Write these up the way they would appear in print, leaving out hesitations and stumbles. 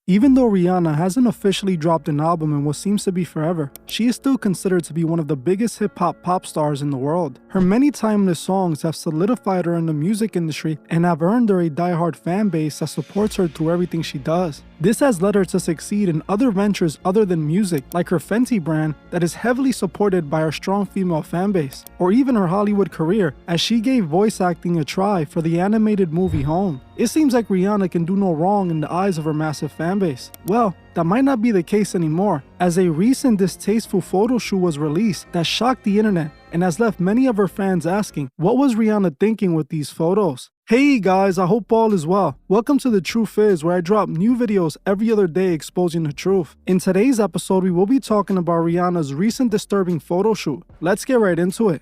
Even though Rihanna hasn't officially dropped an album in what seems to be forever, she is still considered to be one of the biggest hip-hop pop stars in the world. Her many timeless songs have solidified her in the music industry and have earned her a die-hard fan base that supports her through everything she does. This has led her to succeed in other ventures other than music, like her Fenty brand that is heavily supported by her strong female fan base, or even her Hollywood career as she gave voice acting a try for the animated movie Home. It seems like Rihanna can do no wrong in the eyes of her massive fan base. Well, that might not be the case anymore, as a recent distasteful photo shoot was released that shocked the internet and has left many of her fans asking, what was Rihanna thinking with these photos? Hey guys, I hope all is well. Welcome to The Truth Is, where I drop new videos every other day exposing the truth. In today's episode, we will be talking about Rihanna's recent disturbing photo shoot. Let's get right into it.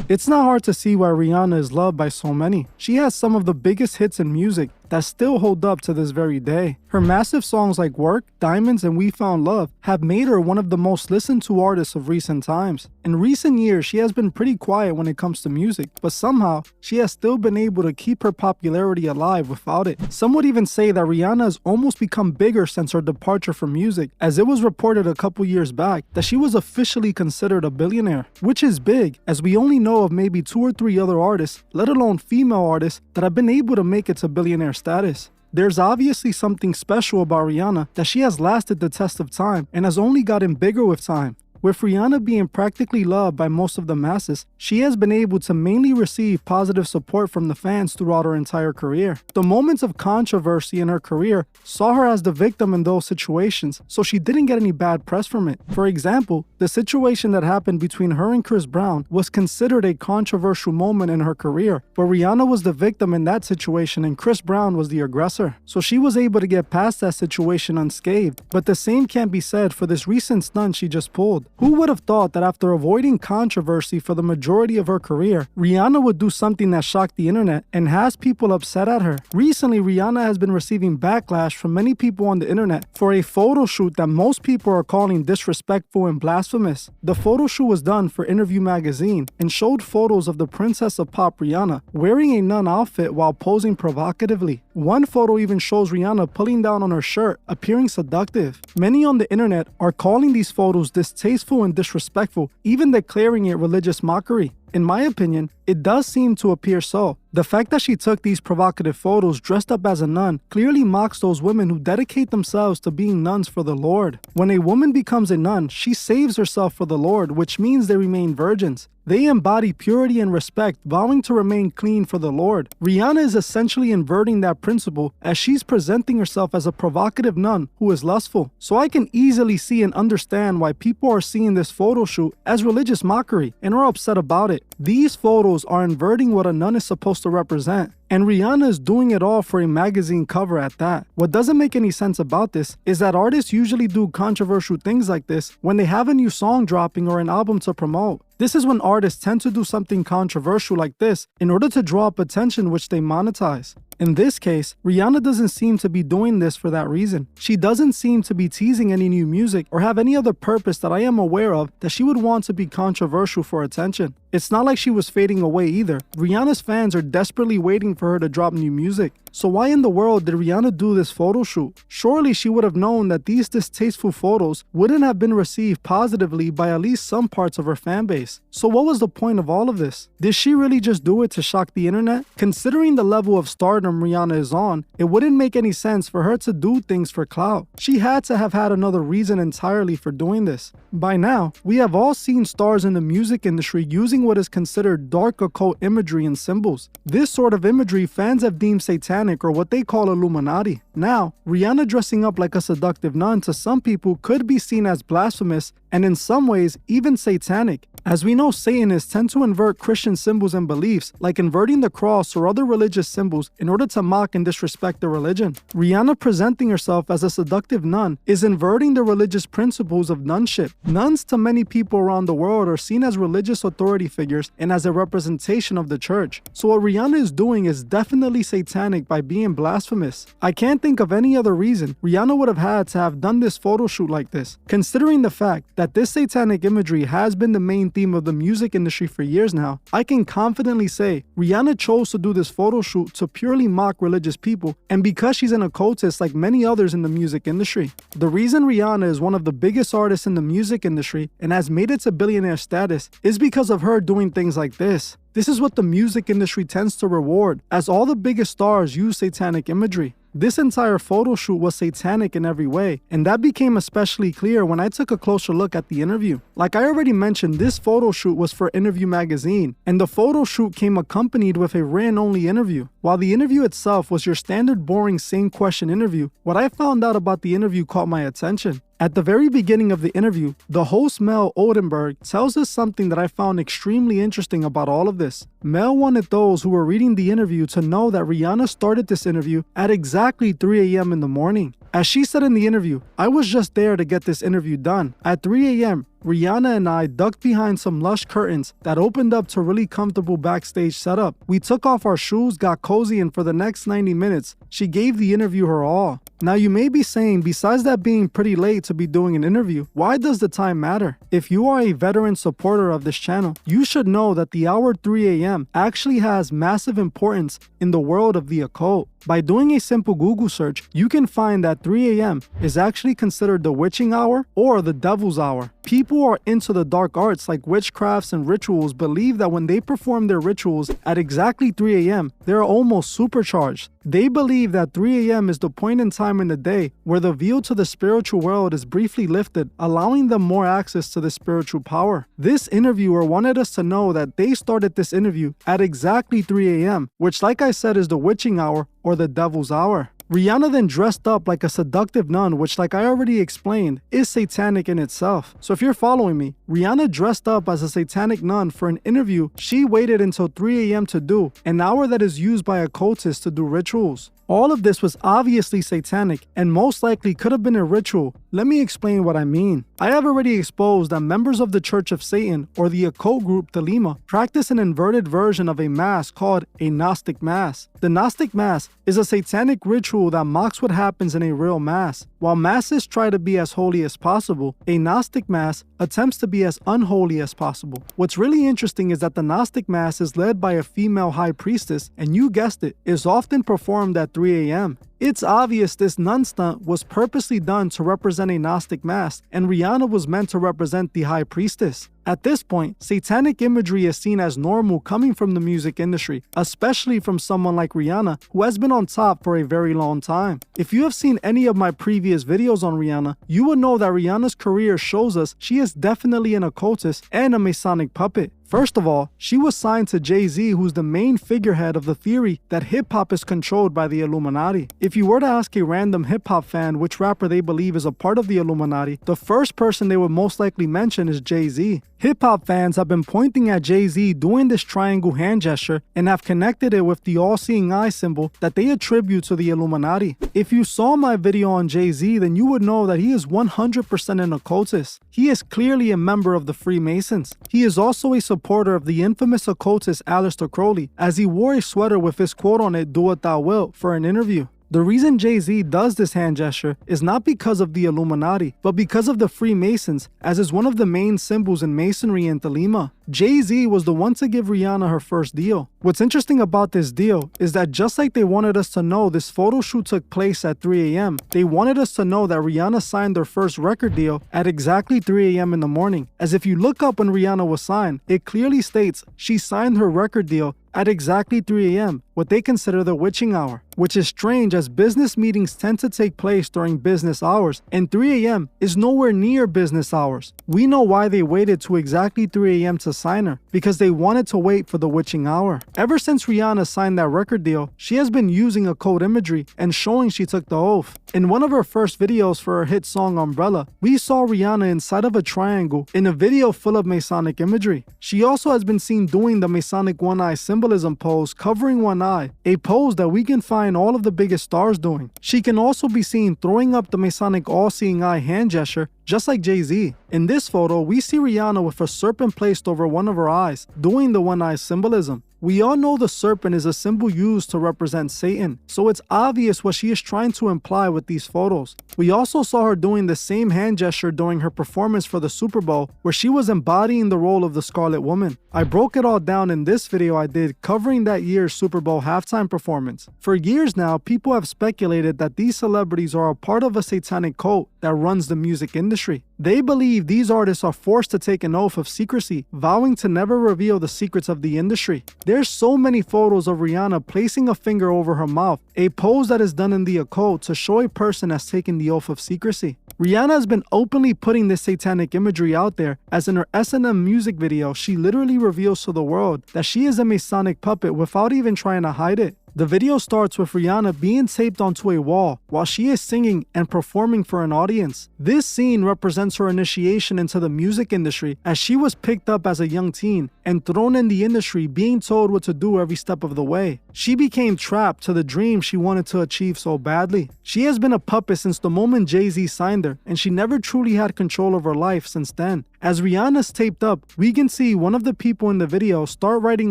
It's not hard to see why Rihanna is loved by so many. She has some of the biggest hits in music that still hold up to this very day. Her massive songs like Work, Diamonds, and We Found Love have made her one of the most listened to artists of recent times. In recent years, she has been pretty quiet when it comes to music, but somehow, she has still been able to keep her popularity alive without it. Some would even say that Rihanna has almost become bigger since her departure from music, as it was reported a couple years back that she was officially considered a billionaire, which is big, as we only know of maybe 2 or 3 other artists, let alone female artists, that have been able to make it to billionaire status. There's obviously something special about Rihanna that she has lasted the test of time and has only gotten bigger with time. With Rihanna being practically loved by most of the masses, she has been able to mainly receive positive support from the fans throughout her entire career. The moments of controversy in her career saw her as the victim in those situations, so she didn't get any bad press from it. For example, the situation that happened between her and Chris Brown was considered a controversial moment in her career, but Rihanna was the victim in that situation and Chris Brown was the aggressor. So she was able to get past that situation unscathed, but the same can't be said for this recent stunt she just pulled. Who would have thought that after avoiding controversy for the majority of her career, Rihanna would do something that shocked the internet and has people upset at her? Recently, Rihanna has been receiving backlash from many people on the internet for a photo shoot that most people are calling disrespectful and blasphemous. The photo shoot was done for Interview magazine and showed photos of the princess of pop Rihanna wearing a nun outfit while posing provocatively. One photo even shows Rihanna pulling down on her shirt, appearing seductive. Many on the internet are calling these photos distasteful and disrespectful, even declaring it religious mockery. In my opinion, it does seem to appear so. The fact that she took these provocative photos dressed up as a nun clearly mocks those women who dedicate themselves to being nuns for the Lord. When a woman becomes a nun, she saves herself for the Lord, which means they remain virgins. They embody purity and respect, vowing to remain clean for the Lord. Rihanna is essentially inverting that principle as she's presenting herself as a provocative nun who is lustful. So I can easily see and understand why people are seeing this photo shoot as religious mockery and are upset about it. These photos are inverting what a nun is supposed to represent. And Rihanna is doing it all for a magazine cover at that. What doesn't make any sense about this is that artists usually do controversial things like this when they have a new song dropping or an album to promote. This is when artists tend to do something controversial like this in order to draw up attention which they monetize. In this case, Rihanna doesn't seem to be doing this for that reason. She doesn't seem to be teasing any new music or have any other purpose that I am aware of that she would want to be controversial for attention. It's not like she was fading away either. Rihanna's fans are desperately waiting for her to drop new music. So why in the world did Rihanna do this photo shoot? Surely she would have known that these distasteful photos wouldn't have been received positively by at least some parts of her fan base. So what was the point of all of this? Did she really just do it to shock the internet? Considering the level of stardom Rihanna is on, it wouldn't make any sense for her to do things for clout. She had to have had another reason entirely for doing this. By now, we have all seen stars in the music industry using what is considered dark occult imagery and symbols. This sort of imagery fans have deemed satanic or what they call Illuminati. Now, Rihanna dressing up like a seductive nun to some people could be seen as blasphemous and in some ways even satanic. As we know, Satanists tend to invert Christian symbols and beliefs, like inverting the cross or other religious symbols in order to mock and disrespect the religion. Rihanna presenting herself as a seductive nun is inverting the religious principles of nunship. Nuns to many people around the world are seen as religious authority figures and as a representation of the church. So what Rihanna is doing is definitely satanic by being blasphemous. I can't think of any other reason Rihanna would have had to have done this photo shoot like this, considering the fact that this satanic imagery has been the main theme of the music industry for years now, I can confidently say Rihanna chose to do this photo shoot to purely mock religious people, and because she's an occultist like many others in the music industry. The reason Rihanna is one of the biggest artists in the music industry and has made it to billionaire status is because of her doing things like this. This is what the music industry tends to reward, as all the biggest stars use satanic imagery. This entire photo shoot was satanic in every way, and that became especially clear when I took a closer look at the interview. Like I already mentioned, this photo shoot was for Interview magazine, and the photo shoot came accompanied with a written-only interview. While the interview itself was your standard boring same question interview, what I found out about the interview caught my attention. At the very beginning of the interview, the host Mel Oldenburg tells us something that I found extremely interesting about all of this. Mel wanted those who were reading the interview to know that Rihanna started this interview at exactly 3 a.m. in the morning. As she said in the interview, "I was just there to get this interview done. At 3 a.m., Rihanna and I ducked behind some lush curtains that opened up to really comfortable backstage setup. We took off our shoes, got cozy, and for the next 90 minutes, she gave the interview her all." Now you may be saying, besides that being pretty late to be doing an interview, why does the time matter? If you are a veteran supporter of this channel, you should know that the hour 3 a.m. actually has massive importance in the world of the occult. By doing a simple Google search, you can find that 3 a.m. is actually considered the witching hour or the devil's hour. People who are into the dark arts like witchcrafts and rituals believe that when they perform their rituals at exactly 3 a.m., they're almost supercharged. They believe that 3 a.m. is the point in time in the day where the veil to the spiritual world is briefly lifted, allowing them more access to the spiritual power. This interviewer wanted us to know that they started this interview at exactly 3 a.m., which, like I said, is the witching hour or the devil's hour. Rihanna then dressed up like a seductive nun, which, like I already explained, is satanic in itself. So if you're following me, Rihanna dressed up as a satanic nun for an interview she waited until 3 a.m. to do, an hour that is used by occultists to do rituals. All of this was obviously satanic and most likely could have been a ritual. Let me explain what I mean. I have already exposed that members of the Church of Satan, or the occult group Thelema, practice an inverted version of a mass called a Gnostic Mass. The Gnostic Mass is a satanic ritual that mocks what happens in a real mass. While masses try to be as holy as possible, a Gnostic Mass attempts to be as unholy as possible. What's really interesting is that the Gnostic Mass is led by a female high priestess, and you guessed it, is often performed at 3 a.m. It's obvious this nun stunt was purposely done to represent a Gnostic Mass, and Rihanna was meant to represent the high priestess. At this point, satanic imagery is seen as normal coming from the music industry, especially from someone like Rihanna, who has been on top for a very long time. If you have seen any of my previous videos on Rihanna, you will know that Rihanna's career shows us she is definitely an occultist and a Masonic puppet. First of all, she was signed to Jay-Z, who's the main figurehead of the theory that hip-hop is controlled by the Illuminati. If you were to ask a random hip-hop fan which rapper they believe is a part of the Illuminati, the first person they would most likely mention is Jay-Z. Hip-hop fans have been pointing at Jay-Z doing this triangle hand gesture and have connected it with the all-seeing eye symbol that they attribute to the Illuminati. If you saw my video on Jay-Z, then you would know that he is 100% an occultist. He is clearly a member of the Freemasons. He is also a supporter of the infamous occultist Aleister Crowley, as he wore a sweater with his quote on it, "Do what thou wilt," for an interview. The reason Jay-Z does this hand gesture is not because of the Illuminati, but because of the Freemasons, as is one of the main symbols in Masonry and Thelema. Jay-Z was the one to give Rihanna her first deal. What's interesting about this deal is that just like they wanted us to know this photo shoot took place at 3 a.m., they wanted us to know that Rihanna signed their first record deal at exactly 3 a.m. in the morning. As if you look up when Rihanna was signed, it clearly states she signed her record deal at exactly 3 a.m., what they consider the witching hour, which is strange as business meetings tend to take place during business hours, and 3 a.m. is nowhere near business hours. We know why they waited to exactly 3 a.m. to sign her, because they wanted to wait for the witching hour. Ever since Rihanna signed that record deal, she has been using occult imagery and showing she took the oath. In one of her first videos for her hit song Umbrella, we saw Rihanna inside of a triangle in a video full of Masonic imagery. She also has been seen doing the Masonic one-eye symbolism pose, covering one eye, a pose that we can find all of the biggest stars doing. She can also be seen throwing up the Masonic all-seeing eye hand gesture, just like Jay-Z. In this photo, we see Rihanna with a serpent placed over one of her eyes, doing the one-eye symbolism. We all know the serpent is a symbol used to represent Satan, so it's obvious what she is trying to imply with these photos. We also saw her doing the same hand gesture during her performance for the Super Bowl, where she was embodying the role of the Scarlet Woman. I broke it all down in this video I did covering that year's Super Bowl halftime performance. For years now, people have speculated that these celebrities are a part of a satanic cult that runs the music industry. They believe these artists are forced to take an oath of secrecy, vowing to never reveal the secrets of the industry. There's so many photos of Rihanna placing a finger over her mouth, a pose that is done in the occult to show a person has taken the oath of secrecy. Rihanna has been openly putting this satanic imagery out there, as in her S&M music video, she literally reveals to the world that she is a Masonic puppet without even trying to hide it. The video starts with Rihanna being taped onto a wall while she is singing and performing for an audience. This scene represents her initiation into the music industry, as she was picked up as a young teen and thrown in the industry, being told what to do every step of the way. She became trapped to the dream she wanted to achieve so badly. She has been a puppet since the moment Jay-Z signed her, and she never truly had control of her life since then. As Rihanna's taped up, we can see one of the people in the video start writing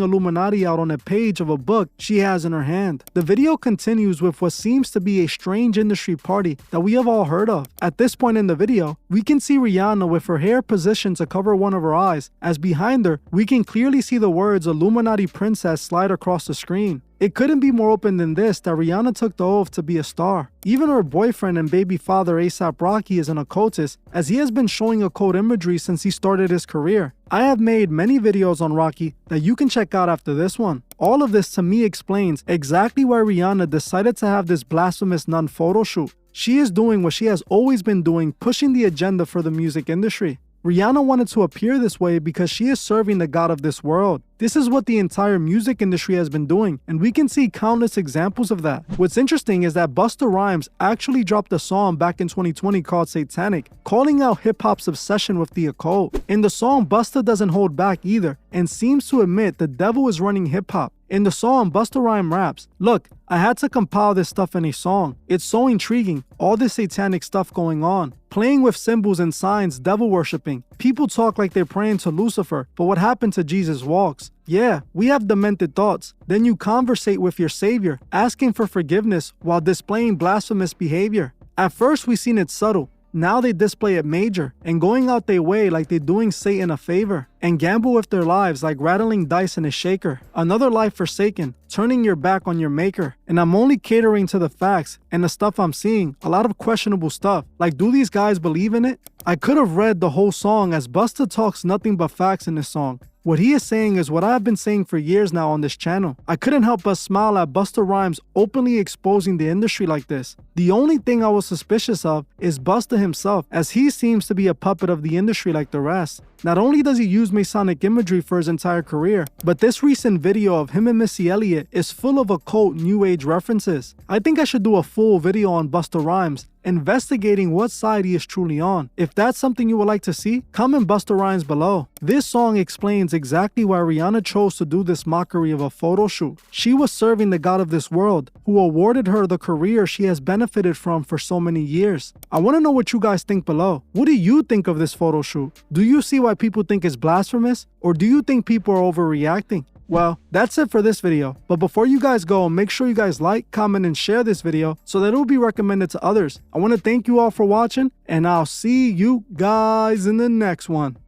Illuminati out on a page of a book she has in her hand. The video continues with what seems to be a strange industry party that we have all heard of. At this point in the video, we can see Rihanna with her hair positioned to cover one of her eyes, as behind her, we can clearly see the words Illuminati Princess slide across the screen. It couldn't be more open than this that Rihanna took the oath to be a star. Even her boyfriend and baby father A$AP Rocky is an occultist, as he has been showing occult imagery since he started his career. I have made many videos on Rocky that you can check out after this one. All of this to me explains exactly why Rihanna decided to have this blasphemous nun photo shoot. She is doing what she has always been doing, pushing the agenda for the music industry. Rihanna wanted to appear this way because she is serving the god of this world. This is what the entire music industry has been doing, and we can see countless examples of that. What's interesting is that Busta Rhymes actually dropped a song back in 2020 called Satanic, calling out hip-hop's obsession with the occult. In the song, Busta doesn't hold back either, and seems to admit the devil is running hip-hop. In the song, Busta Rhymes raps, "Look, I had to compile this stuff in a song. It's so intriguing, all this satanic stuff going on. Playing with symbols and signs, devil worshipping. People talk like they're praying to Lucifer, but what happened to Jesus walks? Yeah, we have demented thoughts. Then you conversate with your savior, asking for forgiveness while displaying blasphemous behavior. At first we seen it subtle. Now they display it major and going out their way like they're doing Satan a favor, and gamble with their lives like rattling dice in a shaker. Another life forsaken, turning your back on your maker. And I'm only catering to the facts and the stuff I'm seeing, a lot of questionable stuff. Like, do these guys believe in it? I could have read the whole song, as Busta talks nothing but facts in this song. What he is saying is what I've been saying for years now on this channel. I couldn't help but smile at Busta Rhymes openly exposing the industry like this. The only thing I was suspicious of is Busta himself, as he seems to be a puppet of the industry like the rest. Not only does he use Masonic imagery for his entire career, but this recent video of him and Missy Elliott is full of occult New Age references. I think I should do a full video on Busta Rhymes, investigating what side he is truly on. If that's something you would like to see, comment Busta Rhymes below. This song explains exactly why Rihanna chose to do this mockery of a photo shoot. She was serving the god of this world, who awarded her the career she has benefited from for so many years. I want to know what you guys think below. What do you think of this photo shoot? Do you see why people think it's blasphemous? Or do you think people are overreacting? Well, that's it for this video. But before you guys go, make sure you guys like, comment, and share this video so that it will be recommended to others. I want to thank you all for watching, and I'll see you guys in the next one.